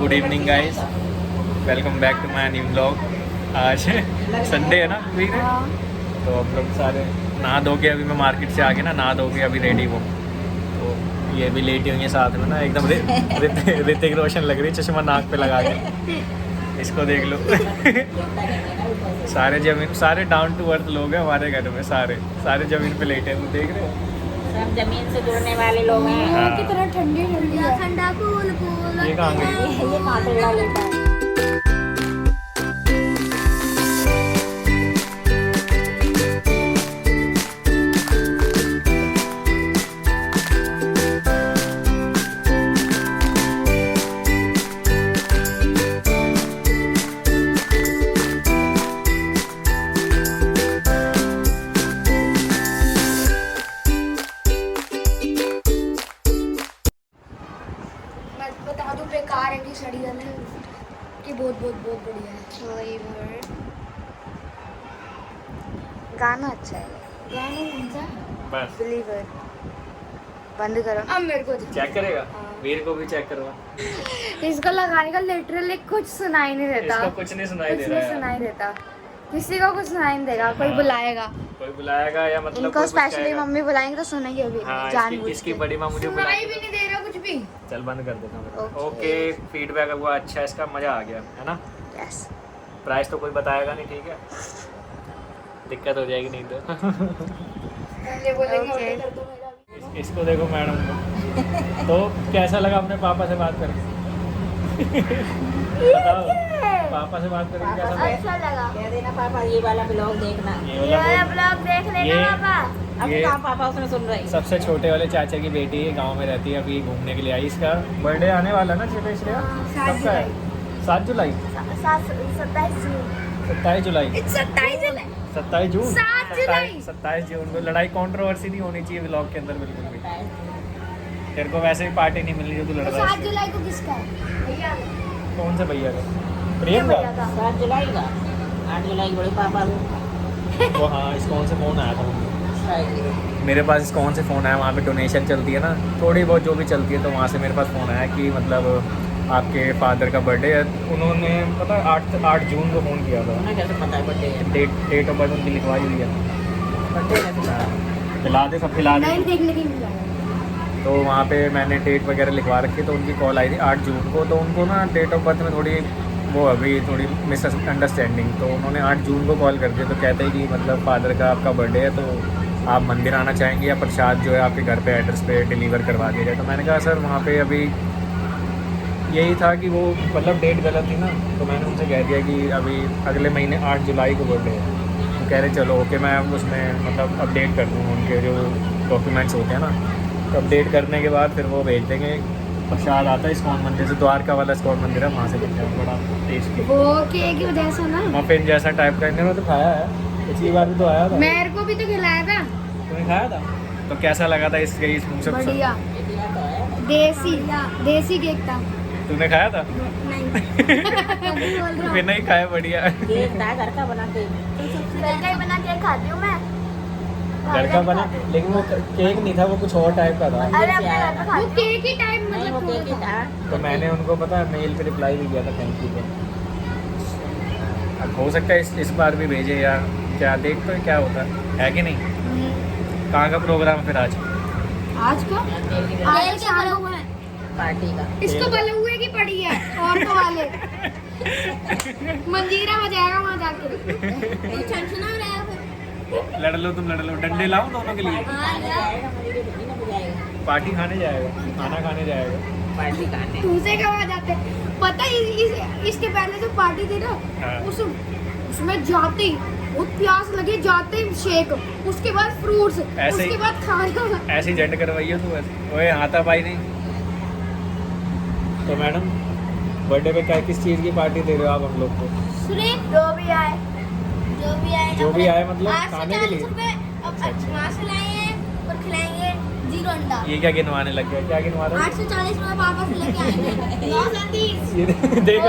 Good evening guys, welcome back to my new blog. आज Sunday है ना week है, तो हम लोग सारे नहा धो के अभी मैं मार्केट से आके नहा धो के अभी रेडी हूँ। तो ये भी लेटी हुई है साथ में ना, एकदम ऋतिक रोशन लग रही है चश्मा नाक पे लगा के। इसको देख लो। सारे डाउन टू अर्थ लोग हैं हमारे घर में, सारे जमीन पे लेटे हैं, देख रहे हो? सब जमीन से जुड़ने वाले लोग हैं। हाँ। कितना ठंडी ठंडी है। ठंडा कूल कूल। ये कहाँ गई? ये कांटेला लेटा है। बता दूं बेकार है कि सड़ी है कि बहुत बहुत बहुत बढ़िया है। गाना अच्छा है। गाना कौन सा? बस बिलीवर बंद करो। अब मेरे को चेक करेगा, वीर को भी चेक करवा। इसको लगाने का लिटरली कुछ सुनाई नहीं देता। इसको कुछ नहीं सुनाई कुछ दे नहीं रहा है। सुनाई देता, किसी को कुछ सुनाई नहीं देगा। कोई हाँ। बुलाएगा, कोई बुलाएगा या मतलब इनको कोई कुछ स्पेशली कहेगा। मम्मी बुलाएंगे तो सुनेंगे अभी हाँ, जानबूझ इसकी के। बड़ी माँ मुझे सुनाई बुलाई। भी नहीं दे रहा कुछ भी। चल बंद कर देता हूँ। Okay. ओके, फीडबैक हुआ अच्छा, इसका मजा आ गया है ना। यस। प्राइस तो कोई बताएगा नहीं, ठीक है, दिक्कत हो जाएगी नहीं तो। पहले बोलेंगे Okay. ऑर्डर कर दो मेरा भी। इसको देखो मैडम को। तो कैसा लगा अपने पापा से बात करके? बताओ, पापा से बात करके कैसा लगा? अच्छा लगा कह देना पापा ये वाला ब्लॉग देखना। ये वाला बोल- ब्लॉग देख लेना ये- पापा। अब ये कहाँ पापा उसने सुन रही। सबसे छोटे वाले चाचा की बेटी है, गांव में रहती है, अभी घूमने के लिए आई। इसका बर्थडे आने वाला ना श्रेया? हाँ, 7 कब का है? 7 जुलाई, 27 जून। 27 जुलाई, 27 जुलाई। 27 जून, 7 जुलाई। 27 जून को। लड़ाई कंट्रोवर्सी नहीं होनी चाहिए व्लॉग के अंदर बिल्कुल भी। तेरे को वैसे भी पार्टी नहीं मिलनी जो तू लड़ रहा 7 है। जुलाई को किसका है? भैया कौन से भैया का? प्रेम भैया का? का। 7 जुलाई का, 8 जुलाई बड़े पापा को। वो हाँ, इस कौन से फ़ोन आया था मेरे पास। इस कौन से फ़ोन आया, वहाँ पे डोनेशन चलती है ना, थोड़ी बहुत जो भी चलती है, तो वहाँ से मेरे पास फ़ोन आया कि मतलब आपके फादर का बर्थडे है। उन्होंने पता 8 जून को फ़ोन किया था। उन्हें कैसे पता है बर्थडे है? डेट ऑफ बर्थ उनकी लिखवाई हुई है। बर्थडे है। खिला दे, सब खिला दे। नहीं देखने की मिला है। तो वहाँ पे मैंने डेट वगैरह लिखवा रखी, तो उनकी कॉल आई थी 8 जून को। तो उनको ना डेट ऑफ बर्थ में थोड़ी वो अभी थोड़ी मिसअंडरस्टैंडिंग, तो उन्होंने 8 जून को कॉल कर दिया। तो कहते हैं कि मतलब फादर का आपका बर्थडे है, तो आप मंदिर आना चाहेंगे या प्रसाद जो है आपके घर पे एड्रेस पे डिलीवर करवा दिया जाए। तो मैंने कहा सर वहाँ पे अभी यही था कि वो मतलब डेट गलत थी ना, तो मैंने उनसे कह दिया कि अभी अगले महीने 8 जुलाई को बर्थडे है। तो कह रहे चलो ओके, मैं उसमें मतलब अपडेट कर दूँगा उनके जो डॉक्यूमेंट्स होते हैं ना, तो अपडेट करने के बाद फिर वो भेज देंगे। प्रसाद आता है इस्कॉन मंदिर से, द्वारका वाला इस्कॉन मंदिर है, वहाँ से लेते हैं। बड़ा टेस्टी वो केक की वजह से ना मफिन जैसा टाइप का, इन्होंने तो खाया है, पिछली बार भी तो आया था। मेरे को भी तो खिलाया था। तूने खाया था? तो कैसा लगा था इसके इस मुँह से? बढ़िया इतना तो है। देसी केक था। तूने खाया था? नहीं बिना ही खाया, बढ़िया। केक था घर का बना के। घर का ही बना के खाती हूँ मैं। घर का बना, लेकिन वो केक नहीं था, वो कुछ और टाइप का था। अरे अपने घर पे वो खाती हूँ। केक ही टाइप नहीं वो मतलब केक ही थोड़ा था। था। तो मैंने उनको पता है मेल पे रिप्लाई भी किया था, थैंक यू पे। अब हो सकता है इस बार भी भेजे, या क्या देखते हैं क्या होता है कि नहीं। कहाँ का प्रोग्राम है फिर आज? आज का आज शाम को है। पार्टी का। इसको बले हुए की पड़ी है औरतों वाले। मंजीरा बजाएगा वहाँ जाके। छनछना में रहेगा फिर। लड़ लो तुम, लड़ लो, डंडे लाओ दोनों के लिए। जाएगा मेरी बेटी ना बुलाएगा। पार्टी खाने जाएगा, खाना खाने जाएगा। पार्टी खाने। दूसरे कब आ जाते पता है इसके पहले जो पार्टी थी ना हाँ। उसमें जाते ही बहुत प्यास लगी, जाते ही शेक, उसके बाद फ्रूट्स, ऐसे ही- उसके बाद खाना। ऐसी झंड करवाई हो तू बस। ओए हाथा पाई नहीं। तो मैडम बर्थडे पे क्या किस चीज़ की पार्टी दे रहे हो आप हम लोग को? सिर्फ जो भी आए जो भी आए मतलब खाने के लिए? अच्छा, अच्छा। वहाँ से लाए हैं और खिलाएंगे 0 अंडा। ये क्या गिनवाने लग गया? क्या गिनवा रहा है? 840 रुपए पापा से लेके आएंगे। 930। ये देख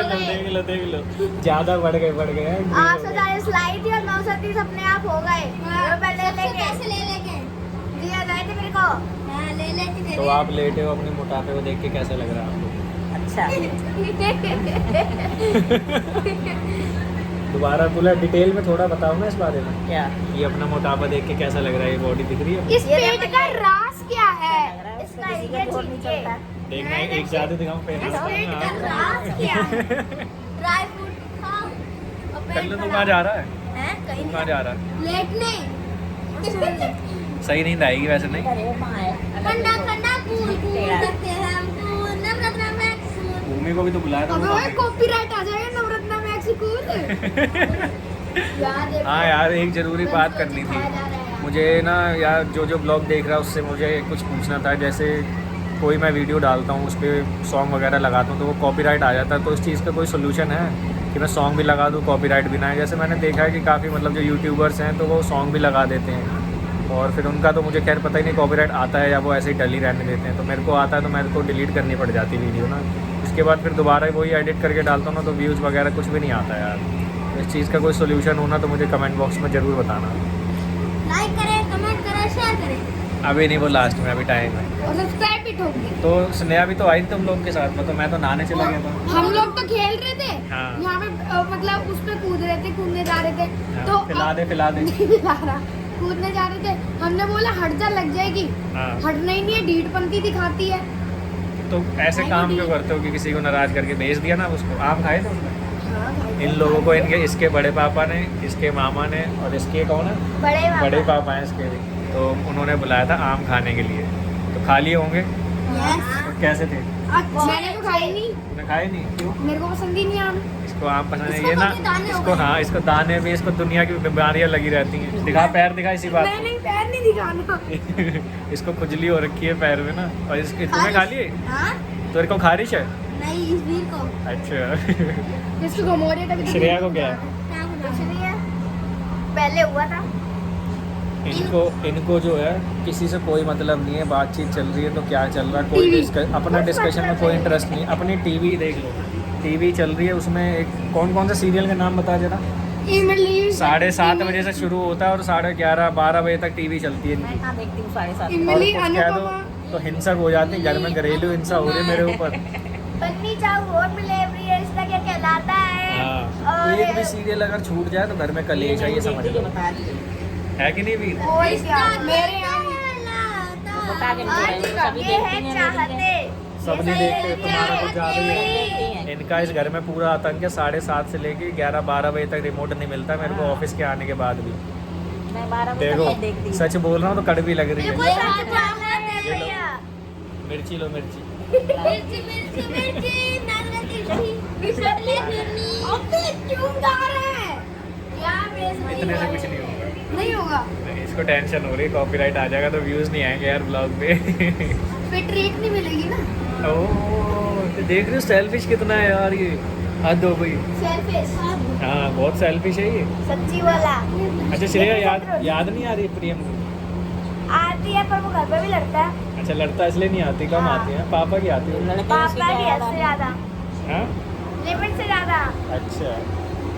लो, ज्यादा बढ़ गए हैं। 840 लाई थी और 930 अपने आप हो गए। वो पहले लेके कैसे ले लेके दिया गए थे मेरे को। हाँ ले लेके दे तो आप लेटे हो अपने मोटापे को देख के कैसा लग रहा है आपको? अच्छा दोबारा बोला डिटेल में थोड़ा बताओ ना इस बारे में, क्या ये अपना मोटापा देख के कैसा लग रहा है, ये बॉडी दिख रही है? इस पेट का राज क्या है? लग रहा है इसका किसी ये का जोर नहीं चीज़ चलता। देखना एक ज्यादा दिखाऊं पे इस पेट का राज क्या है? ड्राई फ्रूट खाओ और पेट कल तो भरा। कहाँ जा रहा है? हैं? कहीं तू कहाँ नहीं। जा रहा है? लेटने। सही नींद आएगी वैसे नहीं? अरे माँ है ठंडा ठंडा कूल कूल करते हैं हमको नवरत्न मैक्स कूल। भूमि को भी तो बुलाया था अबे वो ओए कॉपीराइट आ जाएगा नवरत्न मैक्स कूल। यार देखो, हाँ यार एक ज़रूरी बात करनी थी खाया जा रहा है। मुझे ना यार, जो ब्लॉग देख रहा है उससे मुझे कुछ पूछना था। जैसे कोई मैं वीडियो डालता हूँ उस पर सॉन्ग वगैरह लगाता हूँ तो वो कॉपीराइट आ जाता है, तो इस चीज़ का कोई सोल्यूशन है कि मैं सॉन्ग भी लगा दूँ कॉपीराइट भी ना आए? जैसे मैंने देखा है कि काफ़ी मतलब जो यूट्यूबर्स हैं तो वो सॉन्ग भी लगा देते हैं और फिर उनका तो मुझे खैर पता ही नहीं कॉपीराइट आता है या वो ऐसे ही डल ही रहने देते हैं। तो मेरे को आता है तो मेरे को डिलीट करनी पड़ जाती वीडियो ना, उसके बाद फिर दोबारा वही एडिट करके डालता हूँ ना तो व्यूज़ वगैरह कुछ भी नहीं आता यार। तो इस चीज़ का कोई सोल्यूशन होना तो मुझे कमेंट बॉक्स में ज़रूर बताना। लाइक करें, कमेंट करें, शेयर करें अभी नहीं, वो लास्ट में, अभी टाइम है। और सब्सक्राइब भी ठोक दी। तो स्नेहा भी तो आई थी तुम लोग के साथ में, तो मैं तो नहाने चला गया था। हम लोग तो खेल रहे थे हाँ। यहाँ पे मतलब उस पे कूद रहे थे, कूदने जा रहे थे हाँ, तो पिला दे नहीं पिला रहा, कूदने जा रहे थे, हमने बोला हट जा लग जाएगी, हाँ। हटना ही नहीं है, ढीठपंती दिखाती है। तो ऐसे काम क्यों करते हो कि किसी को नाराज करके भेज दिया ना उसको? आम खाए थे उसने? हाँ, इन लोगों को इनके इसके बड़े पापा ने, इसके मामा ने और इसके कौन है, बड़े पापा हैं इसके भी, तो उन्होंने बुलाया था आम खाने के लिए। तो खा लिए होंगे? तो कैसे थे? मैंने तो खाई नहीं, तूने खाए नहीं? क्यों? मेरे को पसंद ही नहीं आम। इसको आम पसंद है इसको ये ना, तो दाने हो इसको गए। हाँ, इसको दाने भी, इसको दुनिया की बीमारियां लगी रहती हैं। दिखा पैर, दिखा इसी बात मैं पे। नहीं, पैर नहीं दिखाना। इसको खुजली हो रखी है पैर में ना, और इसके तुम्हें खा लिए? हाँ? तेरे को खारिश है? नहीं, इस वीर को अच्छा। इसको घमोरिया तक श्रेया को क्या है? क्या होगा? कुछ नहीं है, पहले हुआ था। इनको जो है किसी से कोई मतलब नहीं है, बातचीत चल रही है तो क्या चल रहा है, कोई अपना डिस्कशन में कोई इंटरेस्ट नहीं है। अपनी टीवी देख लो, टीवी चल रही है, उसमें एक कौन सा सीरियल का नाम बता जरा? 7:30 बजे से शुरू होता है और 11:30 12 बजे तक टीवी चलती है मैं इनकी। कहाँ देखती हूँ 7:30 और इमली कुछ कह दो अनुपमा तो हिंसक हो जाती है घर में, घरेलू हिंसा हो रही है मेरे ऊपर। पन्नी चाहू और मिलेवरी है, इसका क्या कहलाता है? हाँ, और एक भी सीरियल अगर छूट जाए तो घर में कलेश है, ये समझ लो। बता दी है कि नहीं वीर? और क्या मेरे यहाँ बता के सभी ये है देखती हैं चाहते। सब नहीं देखते, तुम्हारा कुछ ज़्यादा ही है। देखती हैं। इनका इस घर में पूरा आतंक है, 7:30 से लेके 11-12 बजे तक रिमोट नहीं मिलता मेरे को ऑफिस के आने के बाद भी। मैं 12 बजे तक देखो नहीं देखती हूँ। सच बोल रहा हूँ तो कड़वी लग रही ये है। कोई सच चाहत है ये लो। भैया। मिर्ची लो, मिर्ची। मिर्ची मिर्ची मिर्ची नजर तिरछी बिछड़ली फिरनी। अबे क्यों गा रहे हैं? यार बेइज्जती इतने से है। कुछ नहीं होगा। नहीं होगा, नहीं, इसको टेंशन हो रही है कॉपीराइट आ जाएगा तो व्यूज़ नहीं आएंगे यार ब्लॉग पे। फिर ट्रीट नहीं मिलेगी ना। ओह, तो देख रहे हो सेल्फिश कितना है यार ये, हद हो गई। सेल्फिश हाँ बहुत सेल्फिश है ये। सच्ची वाला। अच्छा श्रेया याद नहीं आ रही प्रियम को? आती है पर वो घर पे भी लड़ता है। अच्छा लड़ता है इसलिए नहीं आती, कम हाँ। आती है, पापा की आती है। लड़के उसकी पापा की हद ज्यादा से ज्यादा, हाँ लिमिट से ज्यादा। अच्छा,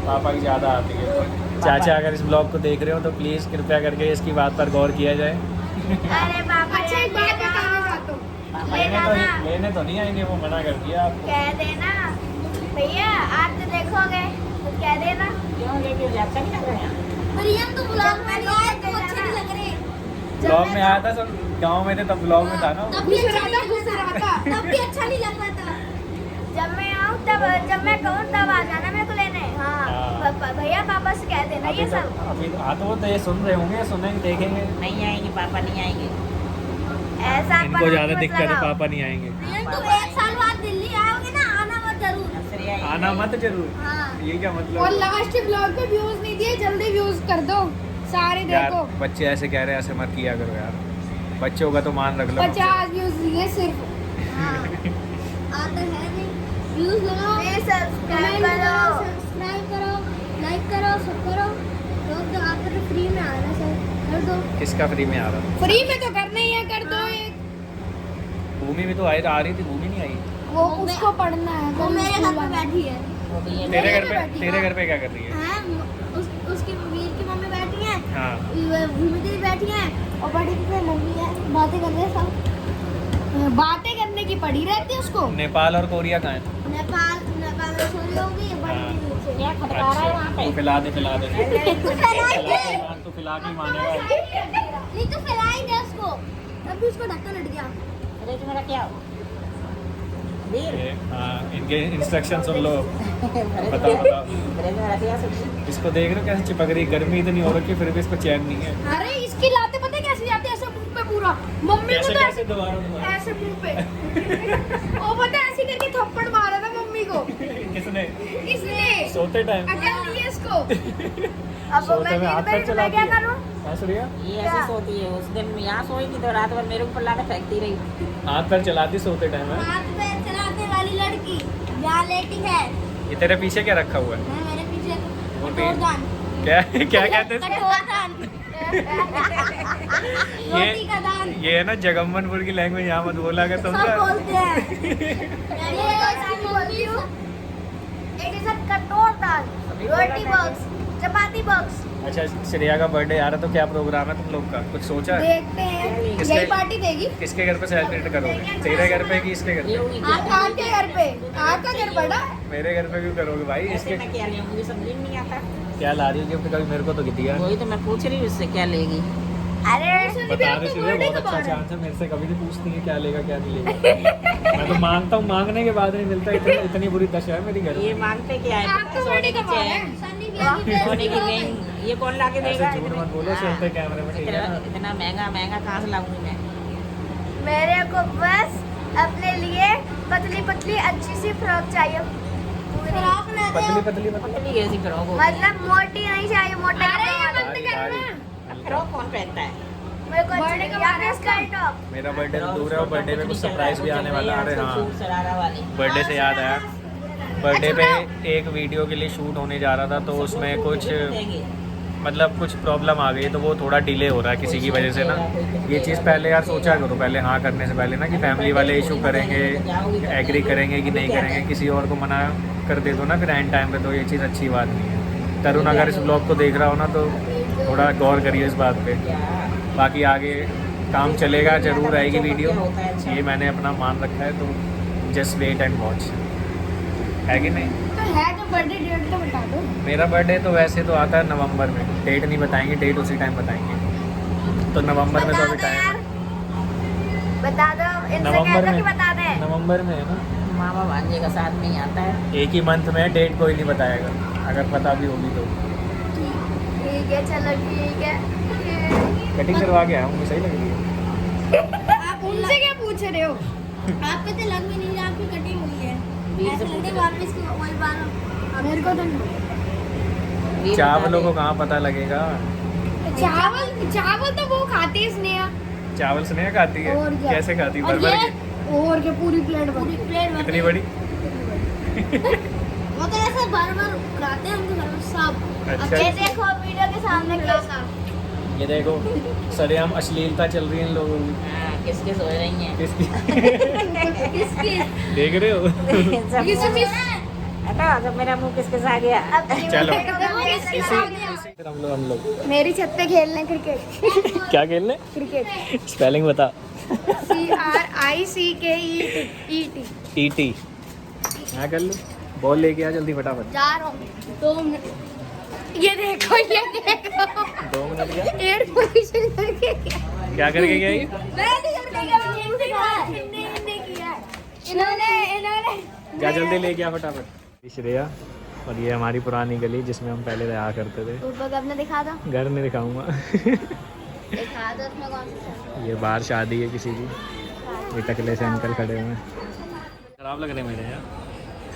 पापा की ज़्यादा आती है। तो चाचा अगर इस ब्लॉग को देख रहे हो तो प्लीज़ कृपया करके इसकी बात पर गौर किया जाए। अरे पापा अच्छा एक बात बताना चाहता हूँ, लेने तो नहीं आएंगे, वो मना कर दिया आपको। कह देना भैया आप तो देखोगे तो कह देना। क्यों लेके अच्छा नहीं लग रहा है? प्रियम तो ब्लॉग में नहीं आए तो अच्छे नहीं लग रहे। ब्लॉग में आया था सब, गाँव में थे तब ब्लॉग में था ना। तब भी अच्छा नहीं लग रहा था। जब मैं आऊँ तब, जब मैं कहूँ तब आ जाना मेरे को लेने। हाँ हाँ। भैया पापा से कह देना ये सब। अभी हाँ तो वो तो ये सुन रहे होंगे, सुनेंगे देखेंगे। नहीं आएंगे, पापा नहीं आएंगे। ऐसा इनको अपन ज़्यादा मत दिक्कत है, लगाओ। पापा नहीं आएंगे। प्रियम तुम 1 साल बाद दिल्ली आओगे ना, आना मत जरूर। श्रेया ये आना मत जरूर। हाँ। ये क्या और मतलब? लास्ट ब्लॉग पे व्यूज नहीं दिए, जल्दी व्यूज कर दो सारे, यार देखो बच्चे ऐसे कह रहे हैं, ऐसे मत किया करो यार, बच्चों का तो मान रख लो। 50 व्यूज दिए सिर्फ। हाँ। आता है नहीं। व्यूज लगाओ, सब्सक्राइब करो, लाइक करो, सब करो। तो आपको तो फ्री में आ रहा है सर, कर दो। किसका फ्री में आ रहा? फ्री में तो करना ही है, कर दो एक। भूमि भी तो आ रही थी, भूमि नहीं आई? वो उसको पढ़ना है, वो मेरे घर पे बैठी है। वो भी है। तेरे घर पे, बैठी, तेरे घर पे क्या कर रही है? हैं? उसकी वीर की मम्मी बैठी है, हाँ भूमि दीदी बैठी है और बड़ी की मम्मी है, बातें कर रहे हैं सब। बातें करने की पड़ी रहती है उसको। नेपाल और कोरिया कहाँ है? नेपाल नेपाल में छोरी होगी बड़ी हाँ। नीचे। क्या खटका रहा है वहाँ पे? तू पिला दे तू फैलाई दे। तू पिला के मानेगा। नहीं तो फैलाई दे उसको। तभी उसको ढक्कन हट गया। अरे मेरा क्या हो? वीर हाँ, इनके इंस्ट्रक्शन सुन लो। बताओ बताओ। अरे मेरा क्या सब्जी? इसको देख रहे हो कैसे चिपक रही, गर्मी इतनी हो रखी है फिर भी इसको चैन नहीं है। अरे इसकी लाते पता है कैसे जाती है? ऐसे मुंह पे पूरा। मम्मी को कैसे तो कैसे दोबारा ऐसे मुंह पे। वो पता है ऐसे करके थप्पड़ मारा था मम्मी को। किसने? इसने सोते टाइम अकल नहीं है इसको। सोते में हाथ पैर चलाती है। हाँ सूर्या, ये ऐसे सोती है। उस दिन मैं यहाँ सोई थी तो रात भर मेरे ऊपर लाकर फेंकती रही। हाथ पैर चलाती सोते टाइम है। हाथ पैर चलाने वाली लड़की यहाँ लेटी है। ये तेरे पीछे क्या रखा हुआ है? मैं मेरे पीछे वो भी- कटोरदान। क्या क्या कहते हैं इसको? कटोरदान। रोटी का दान। ये है ना जगम्मनपुर की लैंग्वेज, यहाँ मत बोला कर तुम। सब बोलते हैं। ये it is a katordan. Roti box, chapati box. अच्छा, श्रेया का बर्थडे आ रहा है तो क्या प्रोग्राम है तुम लोग का? कुछ सोचा है? देखते हैं किसके- यही पार्टी देगी। किसके घर पे सेलिब्रेट करोगे? तेरे घर पे कि इसके घर ये पे? होगी आपके घर पे, आपका घर बड़ा है। मेरे घर पे क्यों करोगे भाई? ऐसे इसके मैं क्या ले मुझे समझ में नहीं आता। क्या ला रही है गिफ्ट? कभी मेरे को तो दिया वही तो मैं पूछ रही हूँ इससे क्या लेगी। अरे बता रहे श्रेया, बहुत अच्छा चांस है। मेरे से कभी नहीं पूछती है क्या लेगा क्या नहीं लेगा। मैं तो मांगता हूँ, मांगने के बाद नहीं मिलता। इतनी बुरी दशा है मेरी घर ये में। मांगते क्या है? आपको सोने बड़ी की कमाल है। चैन, सन्नी भी आगे सोने की रिंग, ये कौन ला के ऐसे देगा? झूठ मत बोलो, हाँ। चलते कैमरे में, ठीक है ना? इतना महंगा महंगा कहाँ से लाऊंगी मैं? मेरे को बस अपने लिए पतली पतली अच्छी सी फ्रॉक चाहिए। फ्रॉक ना पतली पतली मतलब पतली कैसी फ्रॉक होगी? मतलब मोटी नहीं चाहिए, मोटे दाढ़ी, फ्रॉक कौन पहनता है? मेरे को बर्थडे का स्कर्ट टॉप। मेरा बर्थडे तो दूर है और बर्थडे पे कुछ सरप्राइज भी आने वाला है। अरे हाँ, शरारा वाली। बर्थडे से याद आया, बर्थडे पे एक वीडियो के लिए शूट होने जा रहा था तो उसमें कुछ देंगे। मतलब कुछ प्रॉब्लम आ गई तो वो थोड़ा डिले हो रहा है किसी की वजह से ना। ये चीज़ पहले यार सोचा करो पहले, हाँ करने से पहले ना, कि फैमिली वाले इशू करेंगे, एग्री करेंगे कि नहीं करेंगे, किसी और को मना कर दे दो ना फिर एंड टाइम पे, तो ये चीज़ अच्छी बात नहीं है। तरुण अगर इस ब्लॉग को देख रहा हो ना तो थोड़ा गौर करिए इस बात पे। बाकी आगे काम चलेगा, जरूर आएगी वीडियो, ये मैंने अपना मान रखा है, तो जस्ट वेट एंड वॉच, है कि नहीं? तो है तो बर्थडे डेट तो बता दो। मेरा बर्थडे तो वैसे तो आता है नवंबर में, डेट नहीं बताएंगे, डेट उसी टाइम बताएंगे। तो नवंबर में तो अभी टाइम है। बता दो, इनसे नवंबर कह दो में, कि बता दे। नवंबर में है ना। मामा भांजे का साथ में ही आता है। एक ही मंथ में, डेट कोई नहीं बताएगा, अगर पता भी होगी तो। ठीक है, चलो ठीक है। कटिंग करवा के आया हूँ, सही लग रही है। आप उनसे क्या पूछ रहे हो? आप पे तो लग भी नहीं रहा, आपकी कटिंग हुई है। ऐसे लगते वापस वही बाल। मेरे को तो वीर चावलों को बता कहाँ पता लगेगा? चावल चावल तो वो खाती है स्नेहा। चावल स्नेहा खाती है? और क्या? कैसे खाती है? और भर भर ये के? और क्या पूरी प्लेट इतनी बड़ी? वो तो ऐसे भर भर खाते हैं उनके घर में सब। अच्छा। ये देखो वीडियो के सामने कैसा। ये देखो सरेआम अश्लीलता चल रही है इन लोगों की। हाँ, किसके सोच रही हैं? किसकी? किसकी? देख रहे हो? हटा, जब मेरा मुंह किसके साथ गया? चलो किसकी? हम लोग मेरी छत पे खेलने क्रिकेट। क्या खेलने? क्रिकेट। स्पेलिंग बता। CRICKET। टी हाँ कर लो, बॉल लेके आ जल्दी फटाफट। जा रहा हूँ 2 मिनट। ये देखो 2 मिनट क्या? एयर पोजीशन करके क्या करके गया ये? मैंने करके गया, इन्होंने किया है। इन्होंने जा जल्दी लेके आ फटाफट। श्रेया, और ये हमारी पुरानी गली जिसमें हम पहले रहा करते थे। ऊपर अपने दिखा दो। घर नहीं दिखाऊंगा। दिखा दो उसमें कौन सा ये बाहर शादी है किसी की, ये टकले से अंकल खड़े हुए हैं। खराब लग रहे हैं मेरे यार,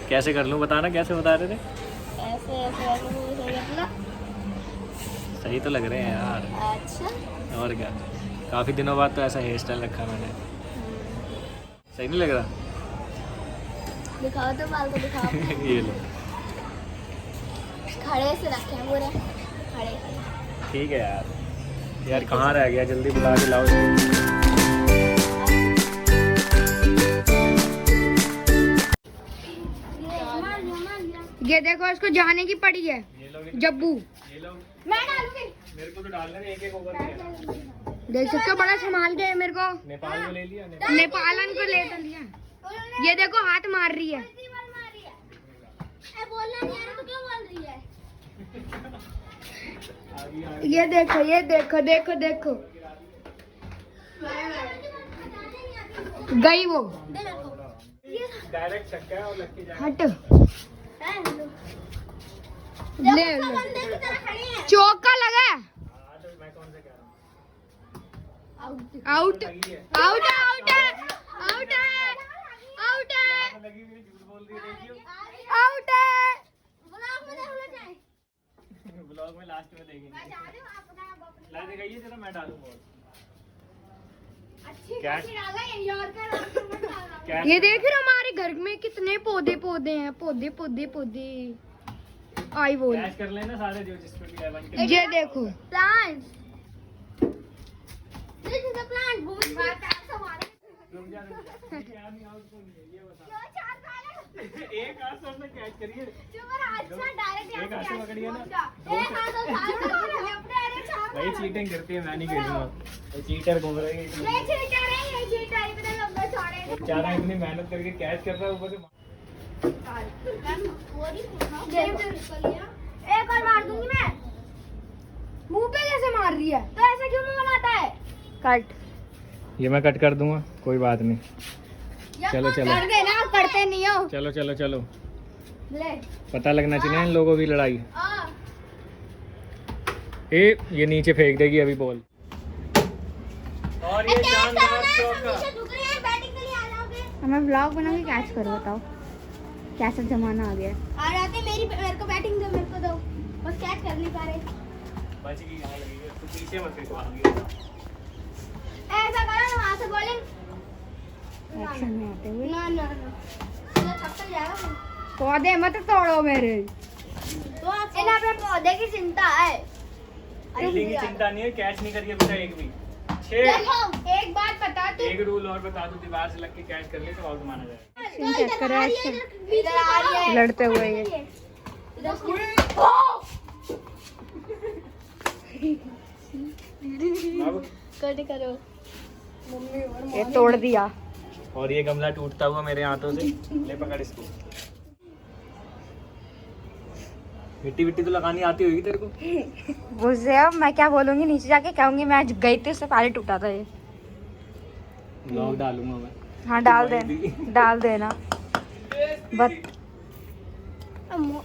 कैसे कर लूँ बताना, कैसे बता रहे थे? ऐसे ऐसे ऐसे सही अपना। सही तो लग रहे हैं यार, अच्छा और क्या। काफ़ी दिनों बाद तो ऐसा हेयर स्टाइल रखा मैंने, सही नहीं लग रहा? दिखाओ तो बाल को दिखाओ। ये लो, खड़े से रखे हैं पूरे खड़े। ठीक है यार। यार कहाँ रह गया, जल्दी बुला के लाओ इसको। ये देखो इसको जाने की पड़ी है। ये लोग जब्बू ये लोग मैं डालूंगी। मेरे को तो डालने में एक ओवर देख सकते हो, बड़ा संभाल के मेरे को। नेपाल को ले लिया, नेपालन को ले तो लिया। ये देखो हाथ मार रही है। बोलना नहीं आ रहा तो क्यों बोल रही है? ये देखो देखो देखो गई वो। डायरेक्ट छक्का है और लक्की जाएगा। हट ले ले। चौका लगा। तो मैं कौन से कह रहा हूँ? Out out out out out लगी हुई झूठ बोल रही है, देखियो। आउट है। ब्लॉग में लास्ट में देखेंगे। ला दिखाइए जरा, मैं डालूं बॉल। ये देख रहे हो हमारे घर में कितने पौधे पौधे हैं, पौधे पौधे पौधे। आई बोल कैच कर लेना सारे जो जिस पे भी 11 के। ये देखो plant, this is a plant. रुक जा क्या नहीं आउट कौन है ये बता। एक हाथ से उसने कैच करिए, एक हाथ से पकड़िए ना। भाई चीटिंग करती है, मैं नहीं खेलूंगा। ये चीटर घूम रही है, बेचारा इतनी मेहनत करके कैच कर रहा है, ऊपर से एक और मार दूंगी मैं। मुंह पे कैसे मार रही है? तो ऐसा क्यों मुंह बनाता है? कट ये मैं कट कर दूंगा, कोई बात नहीं। चलो चलो कर देना, करते नहीं हो। चलो चलो चलो, ले पता लगना चाहिए इन लोगों की लड़ाई। हाँ। ये नीचे फेंक देगी अभी बॉल। और ये शानदार चौका। बैटिंग के लिए आ जाओगे? हमें ब्लॉग बना के कैच करो, बताओ कैसा जमाना आ गया। आ जाते, मेरे को बैटिंग दो, मेरे को दो। बस कैच कर नहीं पा रहे। बच गई, यहाँ लगी है, तो पीछे मत फेंको, आगे। ऐसा करो ना, वहाँ से बॉलिंग। एक्शन में आते हुए ना ना ना, सीधा छक्का जाएगा। पौधे मत तोड़ो मेरे। तो आप इन अपने पौधे की चिंता है। फील्डिंग की चिंता नहीं है, कैच नहीं करी अभी तक एक भी। 6 देखो, एक बात बता तू, एक रूल और बता दूं, दीवार से लग के कैच कर ले तो आउट माना जाएगा। एक्शन चेक करो, एक्शन इधर आ रही है, लड़ते हुए ये। अब कट करो। ये तोड़ दिया। और ये गमला टूटता हुआ मेरे हाथों से। ले पकड़ इसको। मिट्टी विट्टी तो लगानी आती होगी तेरे को। मुझसे अब मैं क्या बोलूंगी, नीचे जाके कहूंगी मैं आज गई थी, उससे पहले टूटा था ये। ब्लॉग डालूंगा मैं। हाँ डाल देना।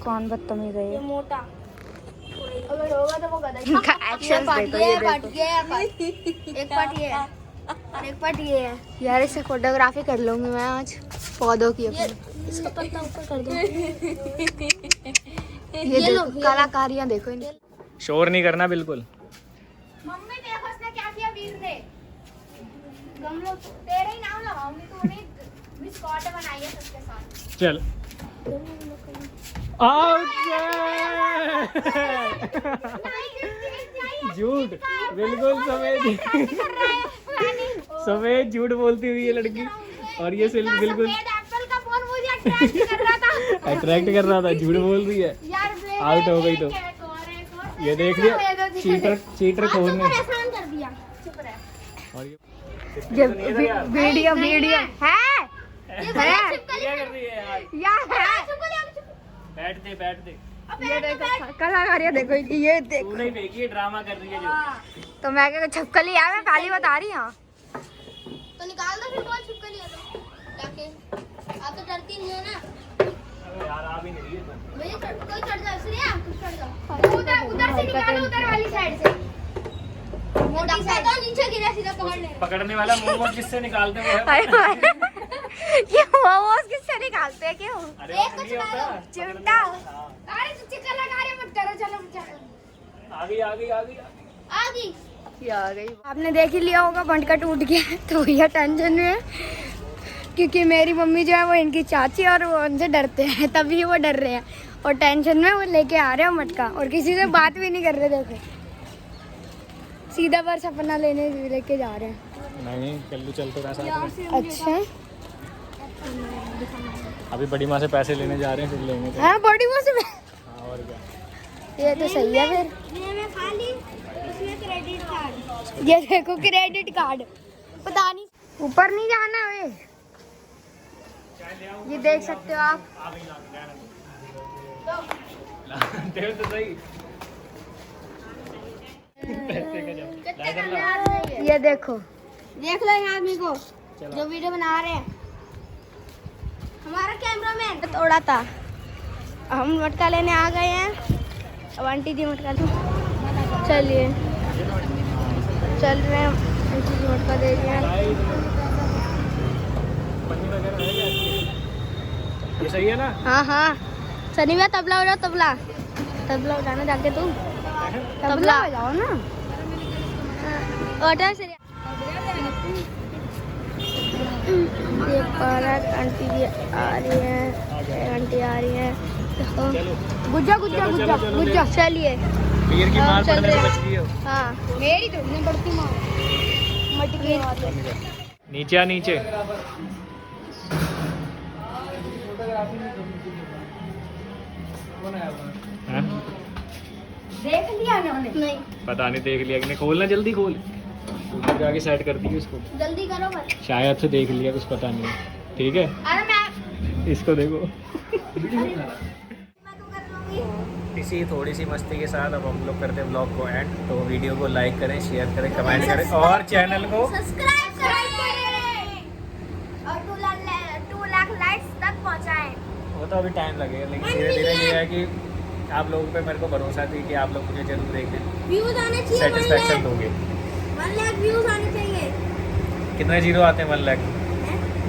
कौन बदतमीज है ये? मोटा अगर होगा तो वो गधा ही। एक्शन देखो, ये पार्ट देखो। ये है, एक पार्ट ये है और एक पार्ट ये है। यार इससे फोटोग्राफी कर लूंगी मैं आज, पौधों की ये अपनी। इसका पत्ता ऊपर कर दो। ये देखो कलाकारियां देखो इनकी। शोर नहीं करना बिल्कुल। मम्मी देखो उसने क्या किया वीर ने। गमलों तेरे ही नाम लगाऊंगी, तूने बिस्कुट बनाई है सबके साथ। चल आउट। झूठ, बिल्कुल सफेद झूठ बोलती हुई ये लड़की। और ये सिर्फ बिल्कुल एप्पल का फोन मुझे अट्रैक्ट कर रहा था। अट्रैक्ट कर रहा था, झूठ बोल रही है। यार आउट हो गई तो ये देख लिया, चीटर खोल ने। परेशान कर दिया। चुप रह। और ये वीडियो वीडियो है क्या कर रही है यार? यार बैठ दे। ये देखो कलाकारियां देखो इनकी, ये देखो। तू नहीं फेंकी है, ड्रामा कर रही है जो। तो मैं क्या छपकली यार, मैं पहली बता रही हूँ। तो निकाल दो फिर बॉल, छुपकर लिया तो जाके। आप तो डरती नहीं हो ना। अबे यार आ भी नहीं रही है। भैया कोई चढ़ जाओ, श्रेया कुछ चढ़ जाओ। उधर से निकालो, उधर वाली साइड से। मोटी साइड तो नीचे गिरा, सीधा पकड़ ले। पकड़ने वाला मोमो किससे निकालते वो हाय है? हाय। ये मोमोज किससे निकालते हैं क्यों? अरे वो नहीं होता है। चिमटा। हाँ। अरे तुझे कलाकारी मत करो, चलो चलो। आ गई। आ गई। आ गई। आपने देख ही लिया होगा बंट का टूट गया है, तो भैया टेंशन में है क्योंकि मेरी मम्मी जो है वो इनकी चाची और वो उनसे डरते हैं, तभी वो डर रहे हैं और टेंशन में वो लेके आ रहे हैं मटका और किसी से बात भी नहीं कर रहे। देखो सीधा बस अपना लेके जा रहे हैं। नहीं कल्लू चलते रहा साथ में। अच्छा अभी बड़ी माँ से पैसे लेने जा रहे हैं, फिर लेंगे तो। हाँ बॉडी वॉश में। हाँ और क्या। ये तो सही है फिर। ये मैं खा ली, इसमें क्रेडिट कार्ड। ये देखो क्रेडिट कार्ड, पता नहीं ऊपर नहीं जाना वे। ये देख सकते हो आप। देख तो सही। ये देखो, देख लो इन आदमी को जो वीडियो बना रहे हैं। हमारा कैमरामैन थोड़ा था, हम मटका लेने आ गए हैं। अब आंटी जी मटका दो, चलिए चल रहे हैं। आंटी जी मटका दे रही हैं। ये सही है ना? हाँ हाँ, सनी भैया तबला हो जाओ, तबला तबला उठाना जाके तू, तबला बजाओ ना। ऑर्डर से ये पार्क आंटी जी आ रही हैं, आंटी आ रही हैं। गुज्जा गुज्जा गुज्जा गुज्जा, चलिए पीर की मार चल पड़ने रहे से हैं। बच गई हो। हाँ मेरी तो नहीं पड़ती माँ, मटकी। नीचे आ नीचे। हाँ? देख लिया उन्होंने? नहीं, पता नहीं देख लिया कि नहीं। खोलना जल्दी खोल, ऊपर जाके सेट कर दी उसको। जल्दी करो बस। शायद से देख लिया, कुछ पता नहीं। ठीक है, अरे मैं इसको देखो। मैं तो कर लूंगी। इसी थोड़ी सी मस्ती के साथ अब हम लोग करते हैं ब्लॉग को एंड। तो वीडियो को लाइक करें, शेयर करें, कमेंट करें और चैनल को सब्सक्राइब करें और 2 लाख लाइक्स तक पहुंचाएं। वो तो अभी टाइम लगेगा, लेकिन धीरे धीरे ये है कि आप लोगों पे मेरे को भरोसा थी कि आप लोग मुझे जरूर देखें, व्यूज आने चाहिए। सेटिस्फेक्शन दोगे। 1 लाख व्यूज आने चाहिए। कितने जीरो आते हैं 1 लाख?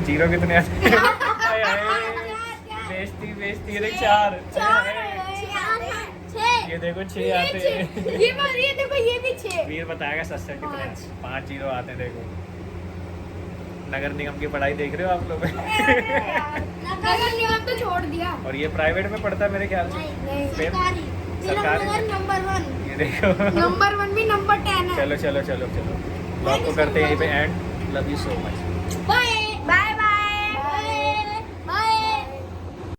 जीरो कितने आते हैं? हाय हाय, बेइज्जती बेइज्जती। ये देख 4। ये देखो 6 आते हैं। ये देखो ये भी 6। वीर बताएगा सस्ते कितने 5 जीरो आते हैं। देखो नगर निगम की पढ़ाई देख रहे हो आप लोग? नगर निगम तो छोड़ दिया। और ये प्राइवेट में पढ़ता है मेरे ख्याल से। फिर सरकारी। सरकारी। नंबर 1। ये देखो। नंबर 1 भी नंबर 10 है। चलो चलो चलो चलो, ब्लॉग को करते हैं यहीं पे end. Love you so much. Bye.